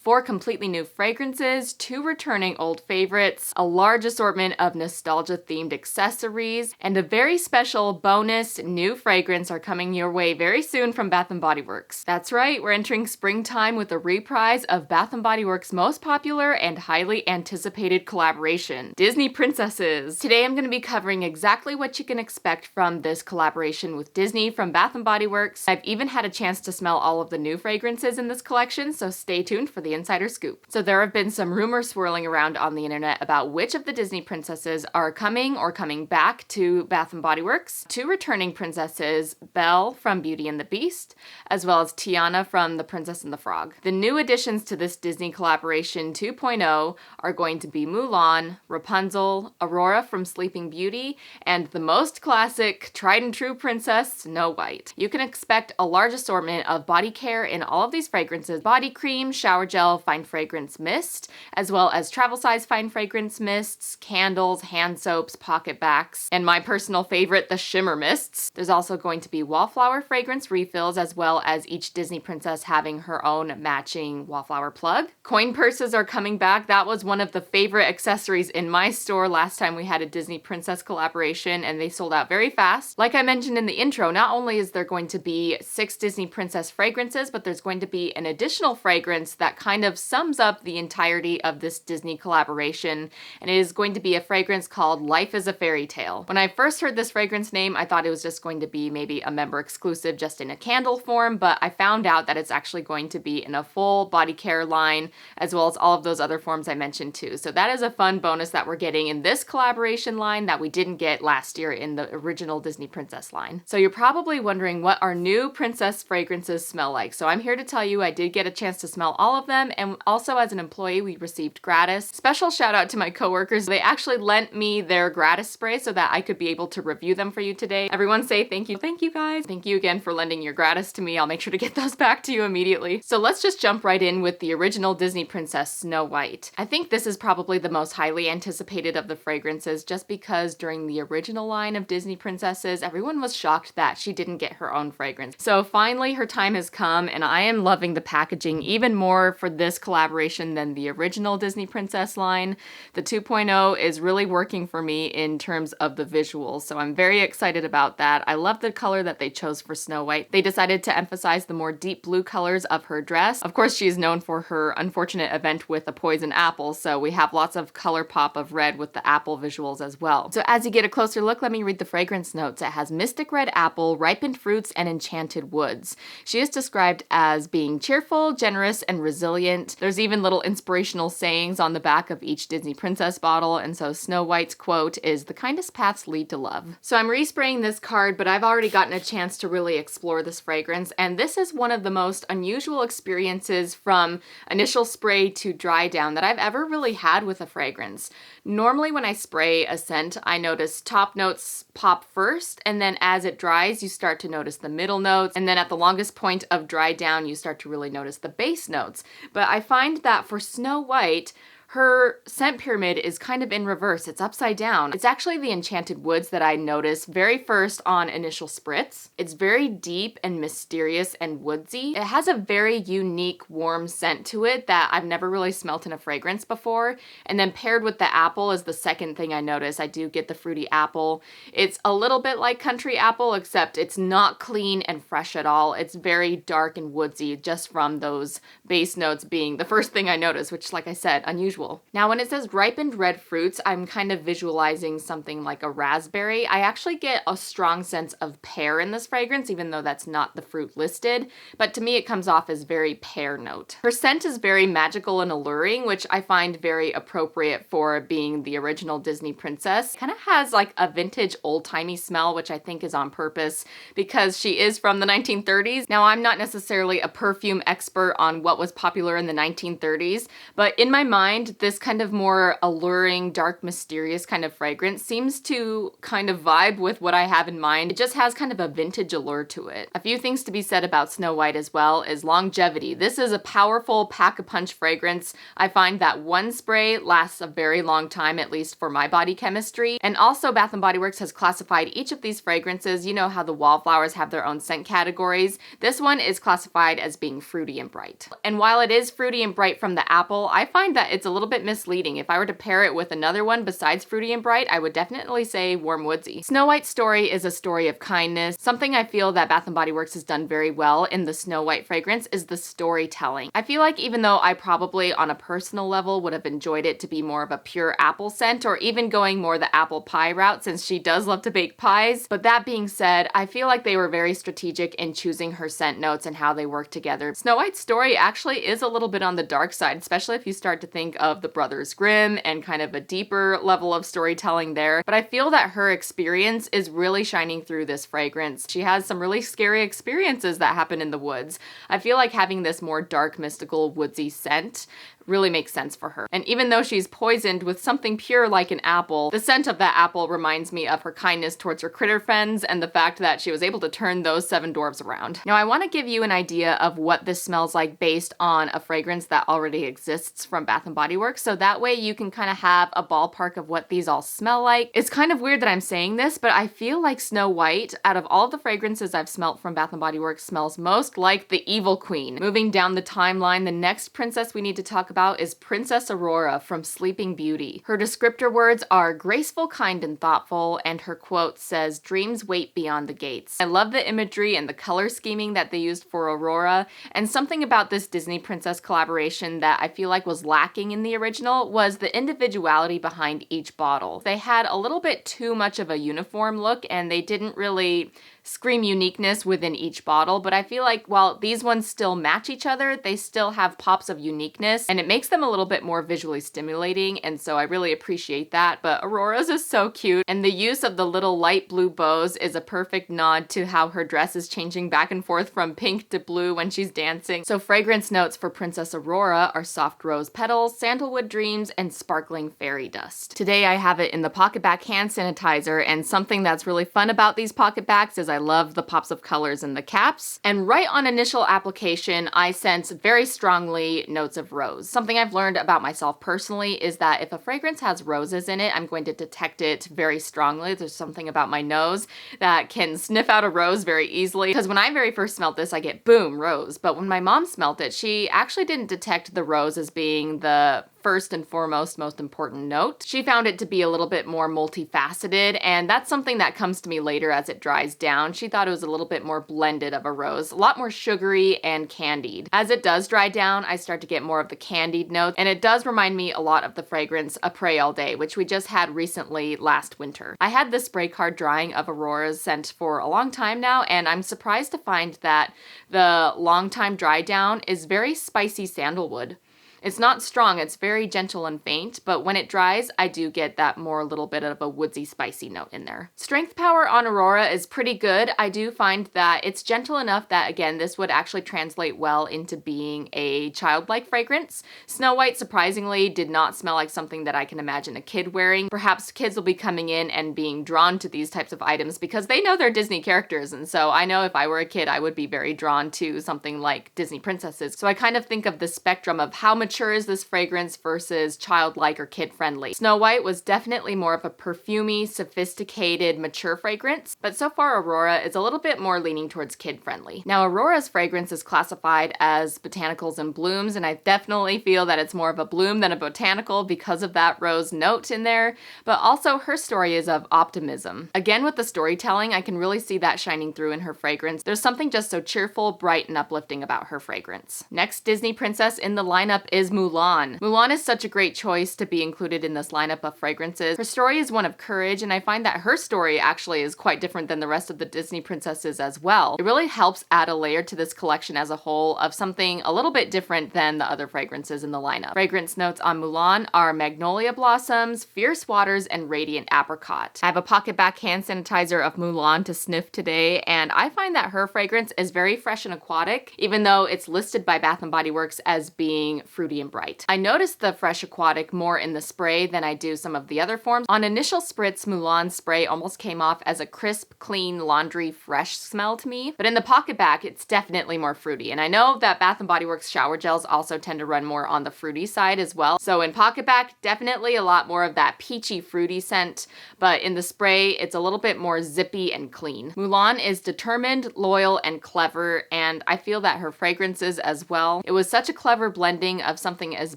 4 completely new fragrances, 2 returning old favorites, a large assortment of nostalgia-themed accessories, and a very special bonus new fragrance are coming your way very soon from Bath & Body Works. That's right, we're entering springtime with a reprise of Bath & Body Works' most popular and highly anticipated collaboration, Disney Princesses. Today I'm going to be covering exactly what you can expect from this collaboration with Disney from Bath & Body Works. I've even had a chance to smell all of the new fragrances in this collection, so stay tuned for the insider scoop. So there have been some rumors swirling around on the internet about which of the Disney princesses are coming or coming back to Bath & Body Works. 2 returning princesses, Belle from Beauty and the Beast, as well as Tiana from The Princess and the Frog. The new additions to this Disney collaboration 2.0 are going to be Mulan, Rapunzel, Aurora from Sleeping Beauty, and the most classic, tried and true princess, Snow White. You can expect a large assortment of body care in all of these fragrances: body cream, shower gel, fine fragrance mist, as well as travel size fine fragrance mists, candles, hand soaps, pocket backs, and my personal favorite, the shimmer mists. There's also going to be wallflower fragrance refills, as well as each Disney princess having her own matching wallflower plug. Coin purses are coming back. That was one of the favorite accessories in my store last time we had a Disney princess collaboration, and they sold out very fast. Like I mentioned in the intro, not only is there going to be 6 Disney princess fragrances, but there's going to be an additional fragrance that kind of sums up the entirety of this Disney collaboration, and it is going to be a fragrance called Life Is A Fairytale. When I first heard this fragrance name, I thought it was just going to be maybe a member exclusive just in a candle form, but I found out that it's actually going to be in a full body care line, as well as all of those other forms I mentioned too. So that is a fun bonus that we're getting in this collaboration line that we didn't get last year in the original Disney Princess line. So you're probably wondering what our new princess fragrances smell like. So I'm here to tell you I did get a chance to smell all of them, and also as an employee we received gratis. Special shout out to my coworkers. They actually lent me their gratis spray so that I could be able to review them for you today. Everyone say thank you. Thank you guys. Thank you again for lending your gratis to me. I'll make sure to get those back to you immediately. So let's just jump right in with the original Disney princess, Snow White. I think this is probably the most highly anticipated of the fragrances, just because during the original line of Disney princesses, everyone was shocked that she didn't get her own fragrance. So finally her time has come, and I am loving the packaging even more for this collaboration than the original Disney princess line. The 2.0 is really working for me in terms of the visuals, so I'm very excited about that. I love the color that they chose for Snow White. They decided to emphasize the more deep blue colors of her dress. Of course, she is known for her unfortunate event with a poison apple, so we have lots of color pop of red with the apple visuals as well. So as you get a closer look, let me read the fragrance notes. It has mystic red apple, ripened fruits, and enchanted woods. She is described as being cheerful, generous, and resilient. There's even little inspirational sayings on the back of each Disney princess bottle, and so Snow White's quote is, "The kindest paths lead to love." So I'm respraying this card, but I've already gotten a chance to really explore this fragrance, and this is one of the most unusual experiences from initial spray to dry down that I've ever really had with a fragrance. Normally when I spray a scent, I notice top notes pop first, and then as it dries, you start to notice the middle notes, and then at the longest point of dry down, you start to really notice the base notes. But I find that for Snow White, her scent pyramid is kind of in reverse. It's upside down. It's actually the enchanted woods that I noticed very first on initial spritz. It's very deep and mysterious and woodsy. It has a very unique warm scent to it that I've never really smelt in a fragrance before. And then paired with the apple is the second thing I notice. I do get the fruity apple. It's a little bit like country apple, except it's not clean and fresh at all. It's very dark and woodsy just from those base notes being the first thing I notice, which, like I said, unusual. Now, when it says ripened red fruits, I'm kind of visualizing something like a raspberry. I actually get a strong sense of pear in this fragrance, even though that's not the fruit listed, but to me it comes off as very pear note. Her scent is very magical and alluring, which I find very appropriate for being the original Disney princess. Kind of has like a vintage old-timey smell, which I think is on purpose because she is from the 1930s. Now, I'm not necessarily a perfume expert on what was popular in the 1930s, but in my mind, this kind of more alluring, dark, mysterious kind of fragrance seems to kind of vibe with what I have in mind. It just has kind of a vintage allure to it. A few things to be said about Snow White as well is longevity. This is a powerful pack-a-punch fragrance. I find that one spray lasts a very long time, at least for my body chemistry. And also Bath & Body Works has classified each of these fragrances. You know how the wallflowers have their own scent categories. This one is classified as being fruity and bright. And while it is fruity and bright from the apple, I find that it's a little bit misleading. If I were to pair it with another one besides fruity and bright, I would definitely say warm woodsy. Snow White's story is a story of kindness. Something I feel that Bath & Body Works has done very well in the Snow White fragrance is the storytelling. I feel like even though I probably on a personal level would have enjoyed it to be more of a pure apple scent, or even going more the apple pie route since she does love to bake pies, but that being said, I feel like they were very strategic in choosing her scent notes and how they work together. Snow White's story actually is a little bit on the dark side, especially if you start to think of the Brothers Grimm and kind of a deeper level of storytelling there, but I feel that her experience is really shining through this fragrance. She has some really scary experiences that happen in the woods. I feel like having this more dark, mystical, woodsy scent really makes sense for her. And even though she's poisoned with something pure like an apple, the scent of that apple reminds me of her kindness towards her critter friends and the fact that she was able to turn those 7 dwarves around. Now I want to give you an idea of what this smells like based on a fragrance that already exists from Bath & Body Works, so that way you can kind of have a ballpark of what these all smell like. It's kind of weird that I'm saying this, but I feel like Snow White, out of all of the fragrances I've smelt from Bath & Body Works, smells most like the Evil Queen. Moving down the timeline, the next princess we need to talk about is Princess Aurora from Sleeping Beauty. Her descriptor words are graceful, kind, and thoughtful, and her quote says, "Dreams wait beyond the gates." I love the imagery and the color scheming that they used for Aurora, and something about this Disney princess collaboration that I feel like was lacking in the original was the individuality behind each bottle. They had a little bit too much of a uniform look, and they didn't really scream uniqueness within each bottle, but I feel like while these ones still match each other, they still have pops of uniqueness, and it makes them a little bit more visually stimulating, and so I really appreciate that. But Aurora's is so cute, and the use of the little light blue bows is a perfect nod to how her dress is changing back and forth from pink to blue when she's dancing. So fragrance notes for Princess Aurora are soft rose petals, sandalwood dreams, and sparkling fairy dust. Today I have it in the PocketBac hand sanitizer, and something that's really fun about these PocketBacs is I love the pops of colors in the caps. And right on initial application, I sense very strongly notes of rose. Something I've learned about myself personally is that if a fragrance has roses in it, I'm going to detect it very strongly. There's something about my nose that can sniff out a rose very easily. Because when I very first smelled this, I get boom, rose. But when my mom smelled it, she actually didn't detect the rose as being the first and foremost most important note. She found it to be a little bit more multifaceted, and that's something that comes to me later as it dries down. She thought it was a little bit more blended of a rose, a lot more sugary and candied. As it does dry down, I start to get more of the candied notes, and it does remind me a lot of the fragrance A Pray All Day, which we just had recently last winter. I had this spray card drying of Aurora's scent for a long time now, and I'm surprised to find that the long time dry down is very spicy sandalwood. It's not strong, it's very gentle and faint, but when it dries, I do get that more little bit of a woodsy, spicy note in there. Strength power on Aurora is pretty good. I do find that it's gentle enough that, again, this would actually translate well into being a childlike fragrance. Snow White, surprisingly, did not smell like something that I can imagine a kid wearing. Perhaps kids will be coming in and being drawn to these types of items because they know they're Disney characters, and so I know if I were a kid, I would be very drawn to something like Disney princesses. So I kind of think of the spectrum of how mature is this fragrance versus childlike or kid-friendly. Snow White was definitely more of a perfumey, sophisticated, mature fragrance, but so far Aurora is a little bit more leaning towards kid-friendly. Now Aurora's fragrance is classified as botanicals and blooms, and I definitely feel that it's more of a bloom than a botanical because of that rose note in there, but also her story is of optimism. Again, with the storytelling, I can really see that shining through in her fragrance. There's something just so cheerful, bright, and uplifting about her fragrance. Next Disney princess in the lineup is Mulan. Mulan is such a great choice to be included in this lineup of fragrances. Her story is one of courage, and I find that her story actually is quite different than the rest of the Disney princesses as well. It really helps add a layer to this collection as a whole of something a little bit different than the other fragrances in the lineup. Fragrance notes on Mulan are magnolia blossoms, fierce waters, and radiant apricot. I have a PocketBac hand sanitizer of Mulan to sniff today, and I find that her fragrance is very fresh and aquatic, even though it's listed by Bath & Body Works as being fruity fruity and bright. I noticed the Fresh Aquatic more in the spray than I do some of the other forms. On initial spritz, Mulan's spray almost came off as a crisp, clean, laundry, fresh smell to me, but in the pocket back, it's definitely more fruity. And I know that Bath & Body Works shower gels also tend to run more on the fruity side as well. So in pocket back, definitely a lot more of that peachy, fruity scent, but in the spray, it's a little bit more zippy and clean. Mulan is determined, loyal, and clever, and I feel that her fragrances as well. It was such a clever blending of something as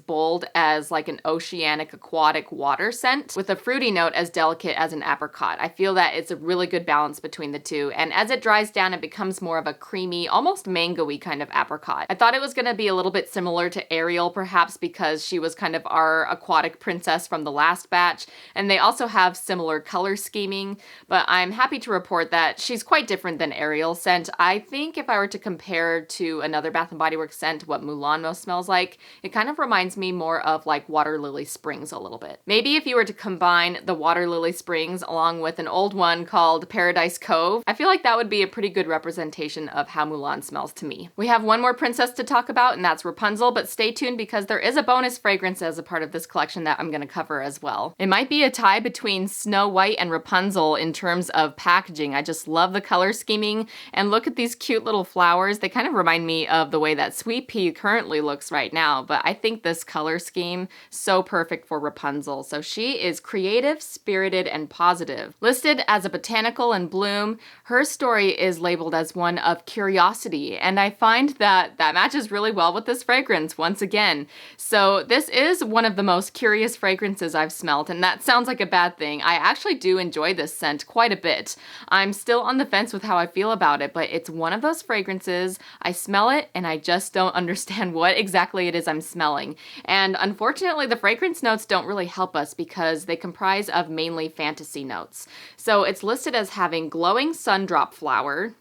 bold as like an oceanic aquatic water scent with a fruity note as delicate as an apricot. I feel that it's a really good balance between the two, and as it dries down, it becomes more of a creamy, almost mango-y kind of apricot. I thought it was going to be a little bit similar to Ariel, perhaps because she was kind of our aquatic princess from the last batch, and they also have similar color scheming, but I'm happy to report that she's quite different than Ariel's scent. I think if I were to compare to another Bath & Body Works scent what Mulan most smells like, it kind of reminds me more of like Water Lily Springs a little bit. Maybe if you were to combine the Water Lily Springs along with an old one called Paradise Cove, I feel like that would be a pretty good representation of how Mulan smells to me. We have one more princess to talk about, and that's Rapunzel, but stay tuned because there is a bonus fragrance as a part of this collection that I'm going to cover as well. It might be a tie between Snow White and Rapunzel in terms of packaging. I just love the color scheming, and look at these cute little flowers. They kind of remind me of the way that Sweet Pea currently looks right now, but I think this color scheme so perfect for Rapunzel. So she is creative, spirited, and positive. Listed as a botanical in bloom, her story is labeled as one of curiosity, and I find that that matches really well with this fragrance once again. So this is one of the most curious fragrances I've smelled, and that sounds like a bad thing. I actually do enjoy this scent quite a bit. I'm still on the fence with how I feel about it, but it's one of those fragrances, I smell it and I just don't understand what exactly it is I'm smelling. And unfortunately, the fragrance notes don't really help us because they comprise of mainly fantasy notes. So it's listed as having glowing sundrop flower.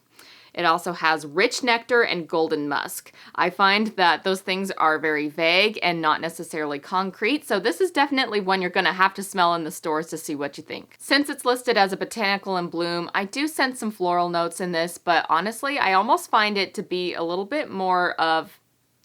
It also has rich nectar and golden musk. I find that those things are very vague and not necessarily concrete, so this is definitely one you're gonna have to smell in the stores to see what you think. Since it's listed as a botanical in bloom, I do sense some floral notes in this, but honestly, I almost find it to be a little bit more of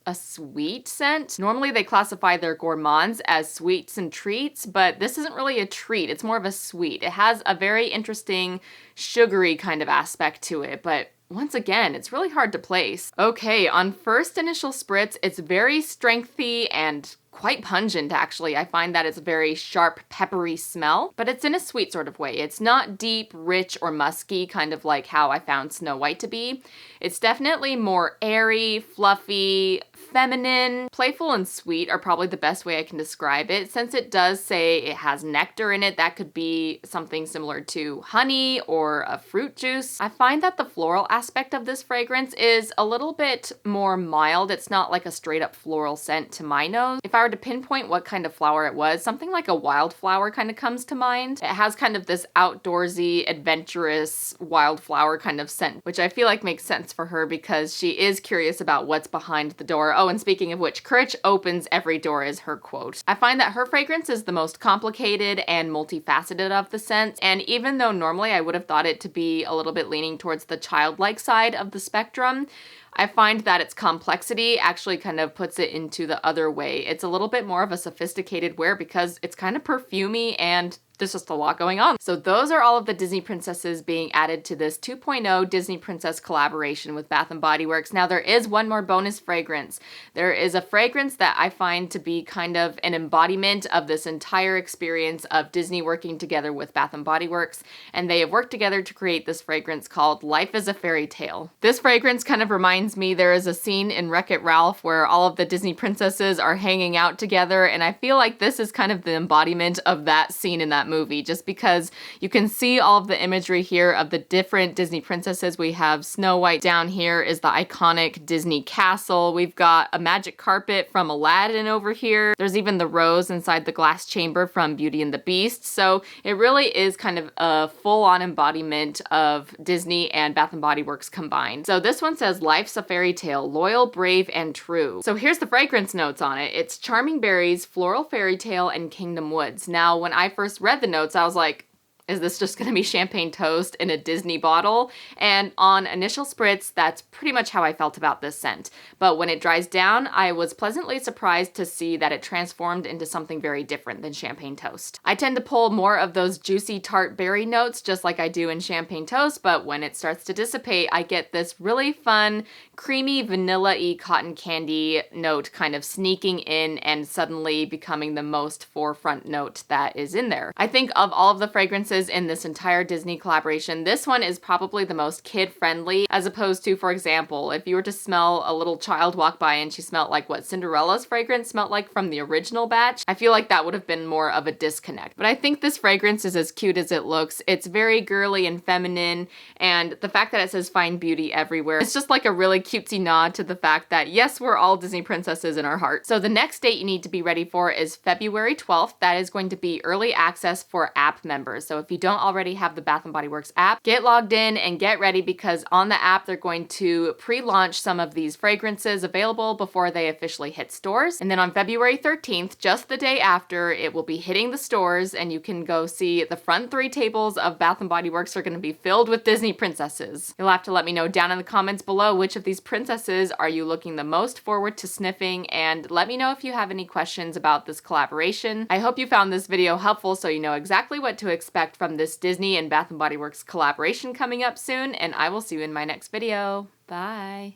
a sweet scent. Normally they classify their gourmands as sweets and treats, but this isn't really a treat. It's more of a sweet. It has a very interesting sugary kind of aspect to it, but once again, it's really hard to place. Okay, on first initial spritz, it's very strengthy and quite pungent, actually. I find that it's a very sharp, peppery smell, but it's in a sweet sort of way. It's not deep, rich, or musky, kind of like how I found Snow White to be. It's definitely more airy, fluffy, feminine. Playful and sweet are probably the best way I can describe it. Since it does say it has nectar in it, that could be something similar to honey or a fruit juice. I find that the floral aspect of this fragrance is a little bit more mild. It's not like a straight up floral scent to my nose. If I were to pinpoint what kind of flower it was, something like a wildflower kind of comes to mind. It has kind of this outdoorsy, adventurous wildflower kind of scent, which I feel like makes sense for her because she is curious about what's behind the door. Oh, and speaking of which, courage opens every door is her quote. I find that her fragrance is the most complicated and multifaceted of the scents, and even though normally I would have thought it to be a little bit leaning towards the childlike side of the spectrum, I find that its complexity actually kind of puts it into the other way. It's a little bit more of a sophisticated wear because it's kind of perfumey and there's just a lot going on. So those are all of the Disney princesses being added to this 2.0 Disney Princess collaboration with Bath & Body Works. Now there is one more bonus fragrance. There is a fragrance that I find to be kind of an embodiment of this entire experience of Disney working together with Bath & Body Works, and they have worked together to create this fragrance called Life Is A Fairytale. This fragrance kind of reminds me there is a scene in Wreck-It Ralph where all of the Disney princesses are hanging out together, and I feel like this is kind of the embodiment of that scene in that movie, just because you can see all of the imagery here of the different Disney princesses. We have Snow White. Down here is the iconic Disney castle. We've got a magic carpet from Aladdin over here. There's even the rose inside the glass chamber from Beauty and the Beast. So it really is kind of a full-on embodiment of Disney and Bath & Body Works combined. So this one says, Life's a fairy tale, loyal, brave, and true. So here's the fragrance notes on it. It's charming berries, floral fairy tale, and kingdom woods. Now, when I first read the notes, I was like, Is this just gonna be champagne toast in a Disney bottle? And on initial spritz, that's pretty much how I felt about this scent. But when it dries down, I was pleasantly surprised to see that it transformed into something very different than champagne toast. I tend to pull more of those juicy tart berry notes just like I do in champagne toast, but when it starts to dissipate, I get this really fun, creamy, vanilla-y cotton candy note kind of sneaking in and suddenly becoming the most forefront note that is in there. I think of all of the fragrances in this entire Disney collaboration, this one is probably the most kid-friendly, as opposed to, for example, if you were to smell a little child walk by and she smelled like what Cinderella's fragrance smelled like from the original batch, I feel like that would have been more of a disconnect. But I think this fragrance is as cute as it looks. It's very girly and feminine, and the fact that it says Find Beauty everywhere, it's just like a really cutesy nod to the fact that yes, we're all Disney princesses in our heart. So the next date you need to be ready for is February 12th. That is going to be early access for app members. So if you don't already have the Bath & Body Works app, get logged in and get ready, because on the app they're going to pre-launch some of these fragrances available before they officially hit stores. And then on February 13th, just the day after, it will be hitting the stores, and you can go see the front 3 tables of Bath & Body Works are going to be filled with Disney princesses. You'll have to let me know down in the comments below which of these princesses are you looking the most forward to sniffing, and let me know if you have any questions about this collaboration. I hope you found this video helpful so you know exactly what to expect from this Disney and Bath & Body Works collaboration coming up soon, and I will see you in my next video. Bye!